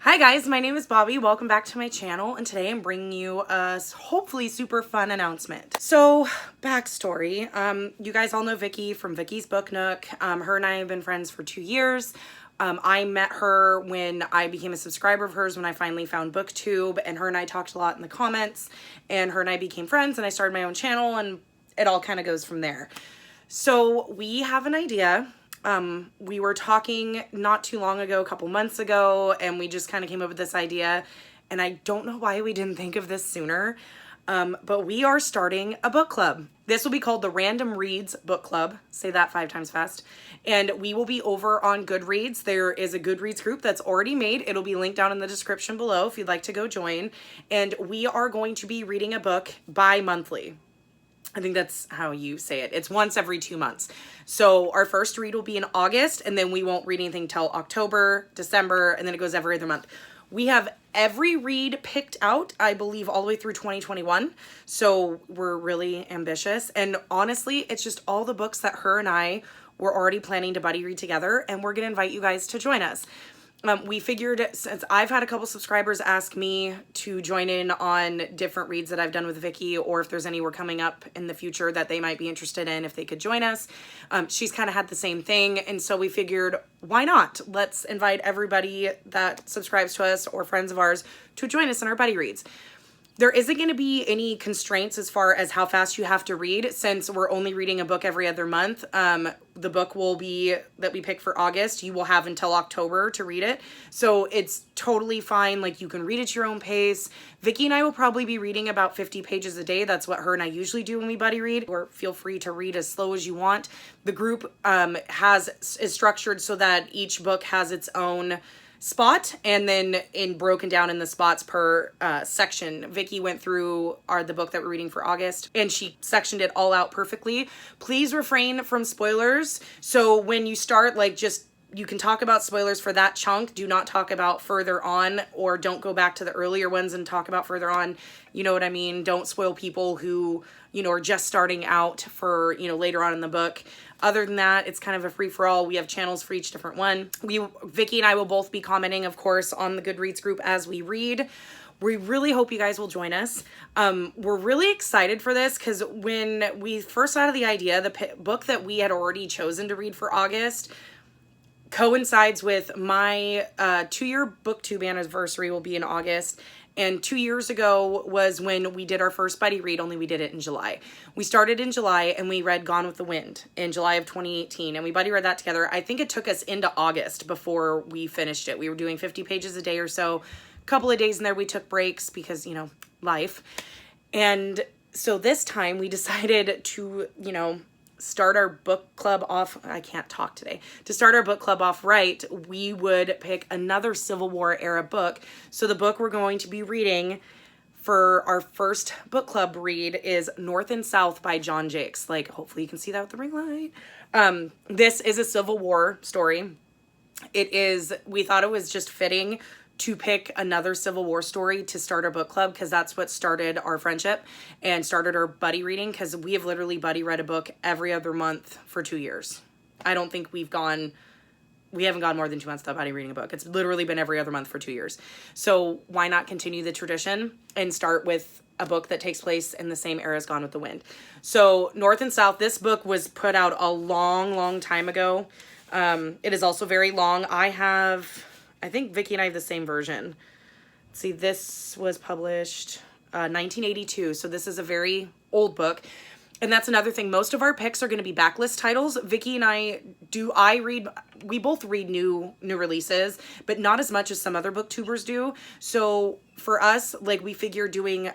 Hi guys, my name is Bobby. Welcome back to my channel, and today I'm bringing you a hopefully super fun announcement. So, backstory. You guys all know Vicky from Vicky's Book Nook. Her and I have been friends for 2 years. I met her when I became a subscriber of hers when I finally found BookTube, and her and I talked a lot in the comments, and her and I became friends, and I started my own channel, and it all kind of goes from there. So, we have an idea. We were talking not too long ago, a couple months ago, and we just kind of came up with this idea, and I don't know why we didn't think of this sooner, but we are starting a book club. This will be called the Random Reads Book Club. Say that 5 times fast. And we will be over on Goodreads. There is a Goodreads group that's already made. It'll be linked down in the description below if you'd like to go join. And we are going to be reading a book bi-monthly. I think that's how you say it. It's once every 2 months. So our first read will be in August, and then we won't read anything till October, December, and then it goes every other month. We have every read picked out, I believe, all the way through 2021. So we're really ambitious. And honestly, it's just all the books that her and I were already planning to buddy read together, and we're going to invite you guys to join us. We figured, since I've had a couple subscribers ask me to join in on different reads that I've done with Vicky, or if there's any we're coming up in the future that they might be interested in, if they could join us. She's kind of had the same thing, and so we figured, why not? Let's invite everybody that subscribes to us or friends of ours to join us in our buddy reads. There isn't going to be any constraints as far as how fast you have to read, since we're only reading a book every other month. The book will be that we pick for August. You will have until October to read it. So it's totally fine. Like, you can read at your own pace. Vicky and I will probably be reading about 50 pages a day. That's what her and I usually do when we buddy read. Or feel free to read as slow as you want. The group is structured so that each book has its own spot, and then broken down in the spots per section. Vicky went through the book that we're reading for August, and she sectioned it all out perfectly. Please refrain from spoilers. So when you start, you can talk about spoilers for that chunk. Do not talk about further on, or don't go back to the earlier ones and talk about further on. You know what I mean? Don't spoil people who, are just starting out for, later on in the book. Other than that, it's kind of a free-for-all. We have channels for each different one. Vicky and I will both be commenting, of course, on the Goodreads group as we read. We really hope you guys will join us. We're really excited for this because when we first thought of the idea, the book that we had already chosen to read for August coincides with my 2-year BookTube anniversary will be in August. And 2 years ago was when we did our first buddy read, only we did it in July. We started in July and we read Gone with the Wind in July of 2018. And we buddy read that together. I think it took us into August before we finished it. We were doing 50 pages a day or so. A couple of days in there we took breaks because, life. And so this time we decided to, start our book club off. I can't talk today. To start our book club off right, we would pick another Civil War era book. So the book we're going to be reading for our first book club read is North and South by John Jakes. Hopefully you can see that with the ring light. This is a Civil War story. We thought it was just fitting to pick another Civil War story to start our book club, because that's what started our friendship and started our buddy reading, because we have literally buddy read a book every other month for 2 years. I don't think we haven't gone more than 2 months without buddy reading a book. It's literally been every other month for 2 years. So why not continue the tradition and start with a book that takes place in the same era as Gone with the Wind? So North and South, this book was put out a long, long time ago. It is also very long. I think Vicky and I have the same version. See, this was published 1982, so this is a very old book. And that's another thing. Most of our picks are going to be backlist titles. Vicky and we both read new releases, but not as much as some other booktubers do. So for us, we figure doing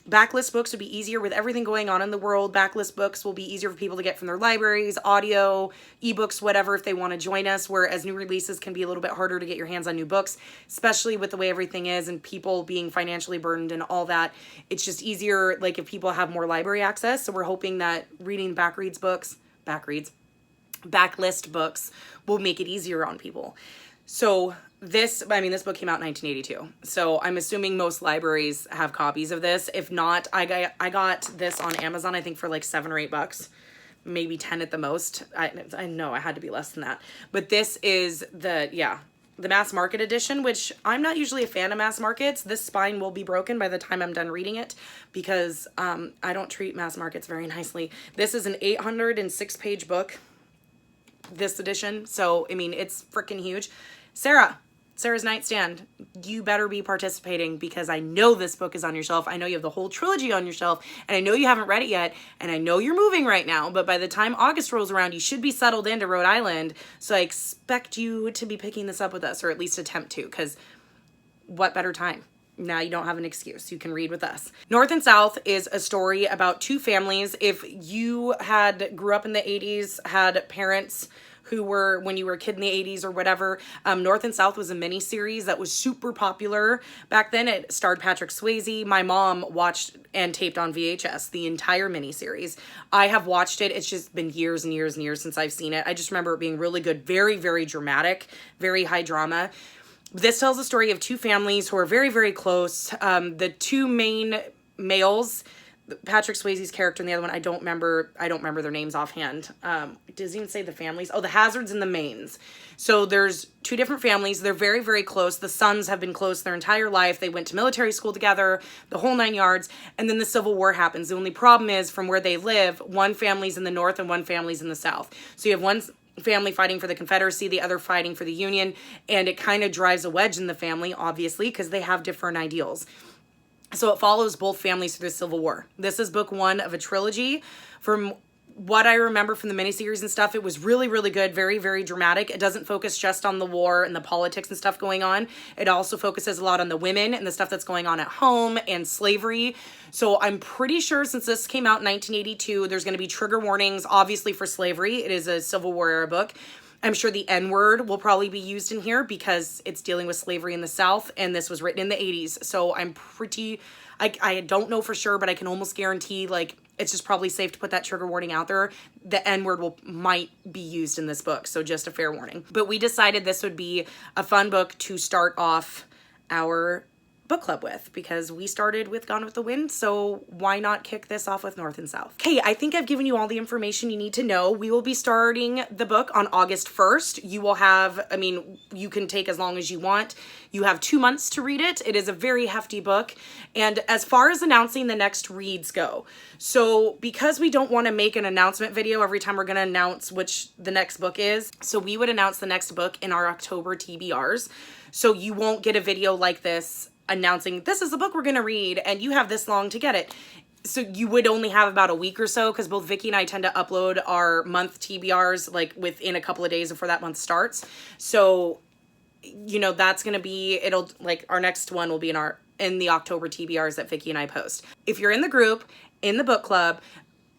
backlist books would be easier with everything going on in the world. Backlist books will be easier for people to get from their libraries, audio, ebooks, whatever, if they want to join us, whereas new releases can be a little bit harder to get your hands on new books, especially with the way everything is and people being financially burdened and all that. It's just easier, if people have more library access. So we're hoping that reading backlist books will make it easier on people. So this book came out in 1982. So I'm assuming most libraries have copies of this. If not, I got this on Amazon, I think for $7 or $8, maybe 10 at the most. I know I had to be less than that. But this is the mass market edition, which I'm not usually a fan of mass markets. This spine will be broken by the time I'm done reading it because I don't treat mass markets very nicely. This is an 806-page book, this edition. So, I mean, it's freaking huge. Sarah's Nightstand, you better be participating because I know this book is on your shelf. I know you have the whole trilogy on your shelf, and I know you haven't read it yet, and I know you're moving right now, but by the time August rolls around, you should be settled into Rhode Island, so I expect you to be picking this up with us, or at least attempt to, because what better time? Now you don't have an excuse. You can read with us. North and South is a story about two families. If you grew up in the 80s, had parents who were, when you were a kid in the 80s or whatever, North and South was a mini series that was super popular back then. It starred Patrick Swayze. My mom watched and taped on VHS the entire mini series. I have watched it. It's just been years and years and years since I've seen it. I just remember it being really good, very, very dramatic, very high drama. This tells the story of two families who are very, very close. The two main males, Patrick Swayze's character and the other one, I don't remember their names offhand. It doesn't even say the families. Oh, the Hazards and the Mains. So there's two different families. They're very, very close. The sons have been close their entire life. They went to military school together, the whole 9 yards. And then the Civil War happens. The only problem is from where they live, one family's in the North and one family's in the South. So you have one family fighting for the Confederacy, the other fighting for the Union. And it kind of drives a wedge in the family, obviously, because they have different ideals. So it follows both families through the Civil War. This is book one of a trilogy. From what I remember from the miniseries and stuff, it was really, really good. Very, very dramatic. It doesn't focus just on the war and the politics and stuff going on. It also focuses a lot on the women and the stuff that's going on at home and slavery. So I'm pretty sure since this came out in 1982, there's going to be trigger warnings, obviously, for slavery. It is a Civil War era book. I'm sure the N-word will probably be used in here because it's dealing with slavery in the South, and this was written in the 80s. So I'm I don't know for sure, but I can almost guarantee, like, it's just probably safe to put that trigger warning out there. The N-word might be used in this book, so just a fair warning. But we decided this would be a fun book to start off our book club with because we started with Gone with the Wind, so why not kick this off with North and South? Okay, I think I've given you all the information you need to know. We will be starting the book on August 1st. You will have, I mean, you can take as long as you want. You have 2 months to read it. It is a very hefty book. And as far as announcing the next reads go, so because we don't want to make an announcement video every time we're going to announce which the next book is, so we would announce the next book in our October TBRs. So you won't get a video like this announcing this is the book we're going to read and you have this long to get it. So you would only have about a week or so because both Vicky and I tend to upload our month TBRs like within a couple of days before that month starts. So, you know, that's going to be, it'll like our next one will be in the October TBRs that Vicky and I post. If you're in the group, in the book club,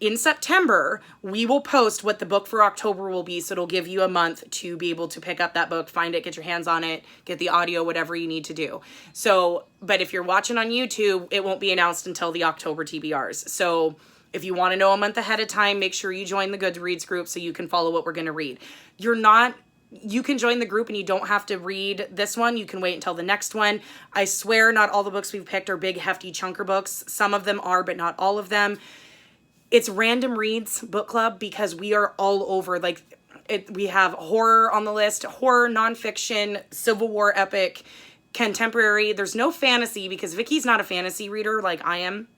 in September, we will post what the book for October will be. So it'll give you a month to be able to pick up that book, find it, get your hands on it, get the audio, whatever you need to do. So, but if you're watching on YouTube, it won't be announced until the October TBRs. So if you want to know a month ahead of time, make sure you join the Goodreads group so you can follow what we're going to read. You can join the group and you don't have to read this one. You can wait until the next one. I swear not all the books we've picked are big, hefty chunker books. Some of them are, but not all of them. It's Random Reads Book Club because we are all over, we have horror on the list, horror, nonfiction, Civil War epic, contemporary. There's no fantasy because Vicky's not a fantasy reader like I am.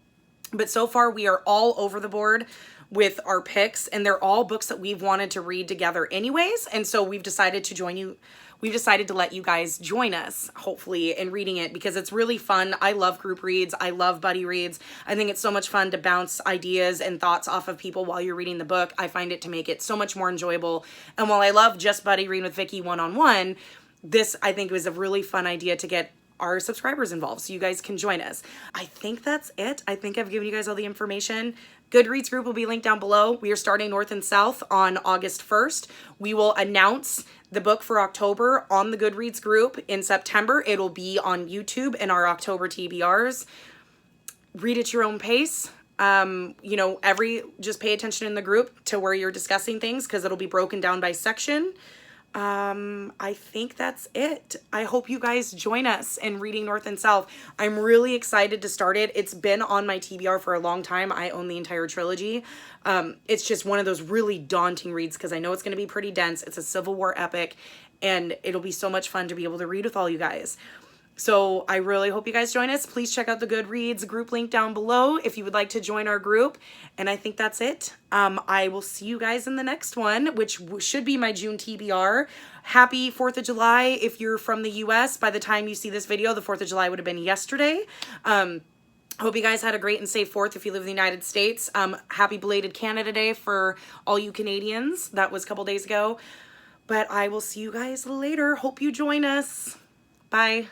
But so far we are all over the board with our picks and they're all books that we've wanted to read together anyways. And so we've decided to join you. We've decided to let you guys join us, hopefully, in reading it because it's really fun. I love group reads. I love buddy reads. I think it's so much fun to bounce ideas and thoughts off of people while you're reading the book. I find it to make it so much more enjoyable. And while I love just buddy reading with Vicky one-on-one, this, I think, was a really fun idea to get our subscribers involved so you guys can join us. I think that's it. I think I've given you guys all the information. Goodreads group will be linked down below. We are starting North and South on August 1st. We will announce the book for October on the Goodreads group in September. It'll be on YouTube in our October TBRs. Read at your own pace. You know, just pay attention in the group to where you're discussing things because it'll be broken down by section. I think that's it. I hope you guys join us in reading North and South. I'm really excited to start it. It's been on my TBR for a long time. I own the entire trilogy. It's just one of those really daunting reads because I know it's going to be pretty dense. It's a Civil War epic and it'll be so much fun to be able to read with all you guys. So I really hope you guys join us. Please check out the Goodreads group link down below if you would like to join our group. And I think that's it. I will see you guys in the next one, which should be my June TBR. Happy 4th of July if you're from the US. By the time you see this video, the 4th of July would have been yesterday. Hope you guys had a great and safe 4th if you live in the United States. Happy belated Canada Day for all you Canadians. That was a couple days ago. But I will see you guys later. Hope you join us. Bye.